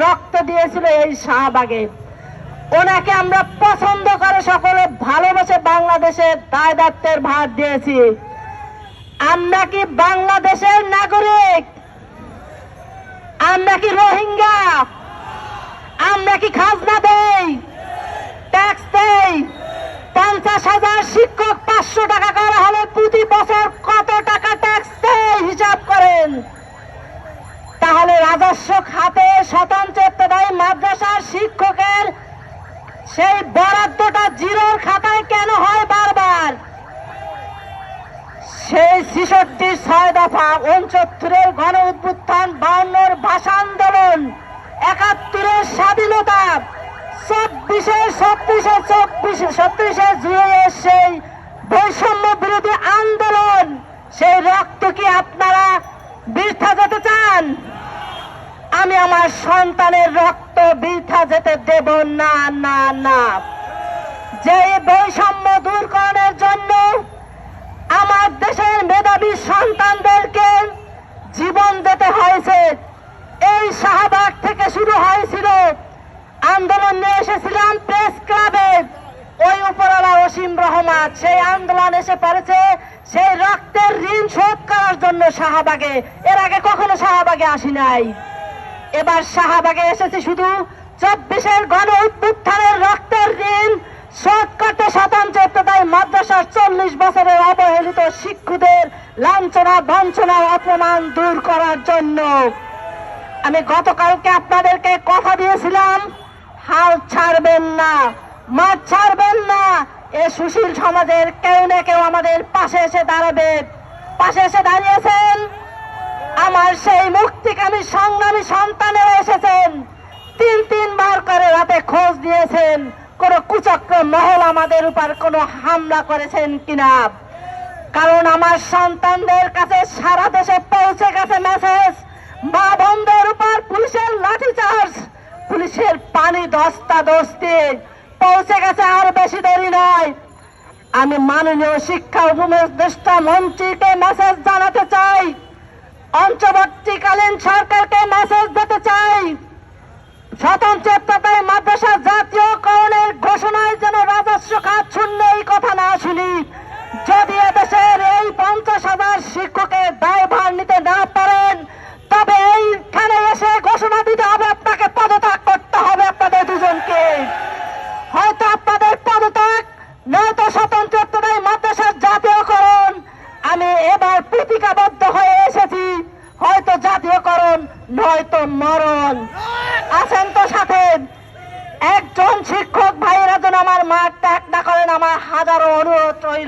রক্ত দিয়েছিল এই শাহবাগে। ওনাকে আমরা পছন্দ করে সকলে ভালোবেসে বাংলাদেশের দায় দায়িত্বের ভার দিয়েছি। আমরা কি বাংলাদেশের নাগরিক? আমরা কি রোহিঙ্গা? আমরা কি খাজনা দেই, ট্যাক্স দেই? 50,000 শিক্ষক 500 টাকা করা হলে প্রতি বছর কত টাকা ট্যাক্স দেয় হিসাব করেন। তাহলে রাজস্ব খাতে স্বতন্ত্র ইবতেদায়ী মাদ্রাসার শিক্ষকের সেই বরাদ্দটা জিরোর খাতায় কেন হয় বারবার? সেই 66 6 দফা, 69 গণ অভ্যুত্থান, 52 ভাষা আন্দোলন, 71 স্বাধীনতা, 36 জুলাইয়ের সেই বৈষম্য বিরোধী আন্দোলন, সেই রক্ত কি আপনারা বৃথা যেতে চান? আমি আমার সন্তানের রক্ত বৃথা যেতে দেব না, না, না। যে বৈষম্য দূরকরণের জন্য আমার দেশের মেধাবী সন্তানদেরকে জীবন দিতে হয়েছে। এই শাহবাগ থেকে শুরু হয়েছিল আন্দোলন, নিয়ে এসেছিলাম প্রেস ক্লাবে, ওই উপরওয়ালা অসীম রহমান সেই আন্দোলন এসে পড়েছে সেই রক্তের ঋণ শোধ করার জন্য শাহবাগে। এর আগে কখনো শাহবাগে আসি নাই। এবার শাহবাগে এসেছি শুধু 24 গণ অভ্যুত্থানের রক্তের ঋণ শোধ করতে, স্বতন্ত্র ইবতেদায়ী মাদ্রাসার 40 বছরের অবহেলিত শিক্ষকদের লাঞ্ছনা, বঞ্চনা, অপমান দূর করার জন্য। আমি গতকালকে আপনাদেরকে কথা দিয়েছিলাম, হাল ছাড়বেন না, মাঠ ছাড়বেন না। এ সুশীল সমাজের কেউ না কেউ আমাদের পাশে এসে দাঁড়াবে। পাশে এসে দাঁড়িয়েছেন আমার সেই মুক্তিকামী সংগ্রামী সন্তানেরা এসেছেন। 3 বার করে রাতে খোঁজ দিয়েছেন কোন কুচক্র মহল আমাদের উপর কোনো হামলা করেছেন কিনা। কারণ আমার সন্তানদের কাছে সারা দেশে পৌঁছে গেছে মেসেজ, মা বোনদের উপর পুলিশের লাঠিচার্জ, পুলিশের পানি ধস্তাধস্তি পৌঁছে গেছে, আর বেশি দেরি নয়। আমি মাননীয় শিক্ষা উপদেষ্টা মন্ত্রীকে মেসেজ জানাতে চাই, অন্তর্বর্তীকালীন সরকারকে মেসেজ দিতে চাই, স্বতন্ত্র ইবতেদায়ী মাদ্রাসা জাতীয়করণের ঘোষণায় যেন রাজস্ব খাত শূন্য এই কথা না শুনি। যদি এদেশের এই 50,000 শিক্ষকের দায়ভার নিতে না পারেন, তবে এইখানে এসে ঘোষণা দিতে হবে আপনাকে পদত্যাগ করতে হবে আপনাদের দুজনকে। হয়তো আপনাদের পদত্যাগ, নয়তো স্বতন্ত্র ইবতেদায়ী মাদ্রাসার জাতীয়করণ। আমি এবার প্রতিজ্ঞাবদ্ধ হয়ে এসেছি, হয়তো জাতীয়করণ নয়তো মরণ। আছেন তো সাথে? একজন শিক্ষক ভাইয়েরা যেন আমার মাঠ ত্যাগ না করেন, আমার হাজারো অনুরোধ রইল।